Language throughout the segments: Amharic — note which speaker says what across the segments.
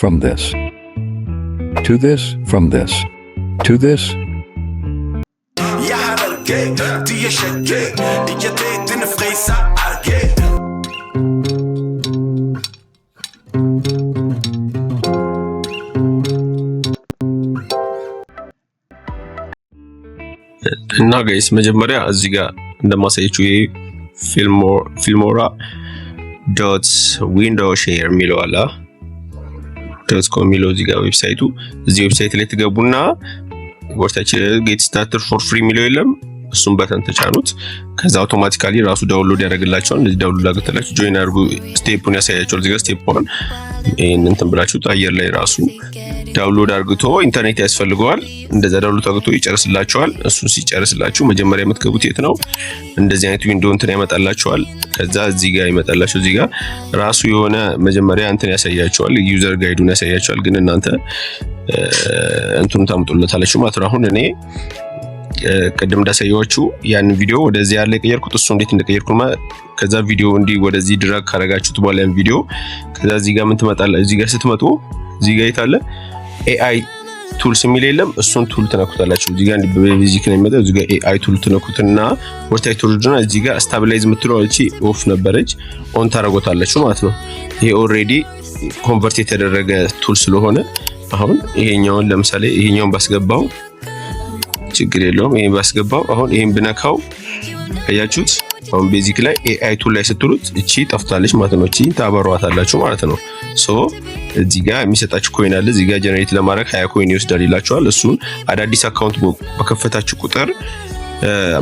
Speaker 1: from this, to this, from this, to this.
Speaker 2: እና ጋይስ መጀመሪያ እዚህ ጋር እንደማሳየችሁ ይሄ ፊልሞራ ዶት ዊንዶው ሼር የሚለው አለ .com የሚለው እዚህ ጋር ዌብሳይቱ እዚህ ዌብሳይት ላይ ትገቡና ወርታች ጌት ስታርተር ፎር ፍሪ የሚለው የለም እሱን በተን ተጫኑት ከዛ አውቶማቲካሊ ራሱ ዳውንሎድ ያደርግላችኋል እንደዚህ ዳውንሎድ አድርጋችሁ ጆይን አድርጉ ስቴፑን ያሳያችኋል እዚህ ጋር ስቴፕ 1 እንትን ብላችሁ አየር ላይ ራሱ ዳውንሎድ አድርግቶ ኢንተርኔት ያስፈልገዋል እንደዛ ዳውንሎድ አድርግቶ ይጨርስላችኋል እሱን ሲጨርስላችሁ መጀመሪያ የምትገቡት የት ነው እንደዚህ አይነት ዊንዶው እንትን ያመጣላችኋል ከዛ እዚህ ጋር ይመጣላችሁ እዚህ ጋር ራሱ የሆነ መጀመሪያ እንትን ያሳያችኋል ዩዘር ጋይዱን ያሳያችኋል ግን እናንተ እንትኑን ታምጡለታላችሁ ማለት ነው አሁን እኔ ቀደም እንዳሳየዋችሁ ያን ቪዲዮ ወደዚህ ያለ ቀየርኩት እሱ እንዴት እንደቀየርኩማ ከዛ ቪዲዮ እንዲ ወደዚህ ድራግ ካረጋችሁት በኋላ ያን ቪዲዮ ከዛ እዚህ ጋር ምን ትመጣላ እዚህ ጋር ስትመጡ እዚህ ጋር ይታለ AI ቱልስ የሚል የለም እሱን ቱል ተነኩታላችሁ እዚህ ጋር በቤዚክ ነው የሚመጣው እዚህ ጋር AI ቱል ተነኩትና ወርታይ ቱልድና እዚህ ጋር ስታቢላይዝ የምትለው እቺ ኦፍ ነበረች ኦን ታረጋታላችሁ ማለት ነው ይሄ ኦሬዲ ኮንቨርት የተደረገ ቱል ስለሆነ አሁን ይሄኛውን ለምሳሌ ይሄኛውን ባስገባው ችግር የለውም ይሄን ባስገባው አሁን ይሄን ብነካው አያችሁት አሁን ቤዚክ ላይ AI ቱል ላይ ስትሉት እቺ ጠፍታለች ማለት ነው እቺ ታበሯታላችሁ ማለት ነው ሶ እዚህ ጋር የሚሰጣችሁ ኮይን አለ እዚህ ጋር ጀነሬት ለማድረግ 20 ኮይን ይወስዳል ይላችኋል እሱን አዳዲስ አካውንት በከፈታችሁ ቁጥር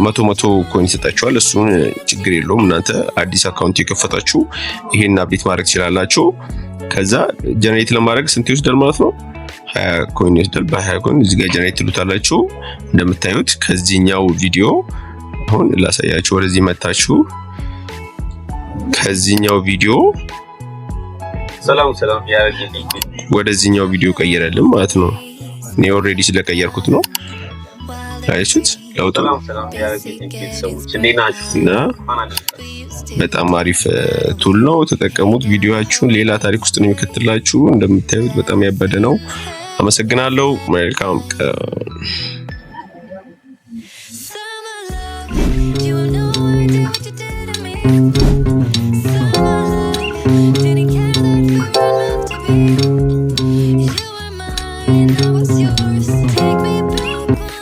Speaker 2: 100 ኮይን ይሰጣችኋል እሱን ችግር የለውም እናንተ አዲስ አካውንት የከፈታችሁ ይሄን አፕዴት ማድረግ ትችላላችሁ ከዛ ጀነሬት ለማድረግ ስንት ይወስዳል ማለት ነው 20 ኮይን ይወስዳል በ20 ኮይን እዚህ ጋር ጀነሬት ትሉታላችሁ እንደምታዩት ከዚህኛው ቪዲዮ አሁን ላሳያችሁ ወደዚህ መጣችሁ ከዚህኛው ቪዲዮ ሰላም ያረጋግልኝ ወደዚህኛው ቪዲዮ ቀየረልን ማለት ነው እኔ ኦሬዲ ስለቀየርኩት ነው አይሹት ለውጥ ሰላም ያረጋግልኝ ቤተሰቦች እንዴናችሁና በጣም አሪፍ ቱል ነው ተጠቀሙት ቪዲዮአችሁን ሌላ ታሪክ ውስጥ ነው የሚከተላችሁ እንደምታዩት በጣም ያበደ ነው አመሰግናለሁ መልካም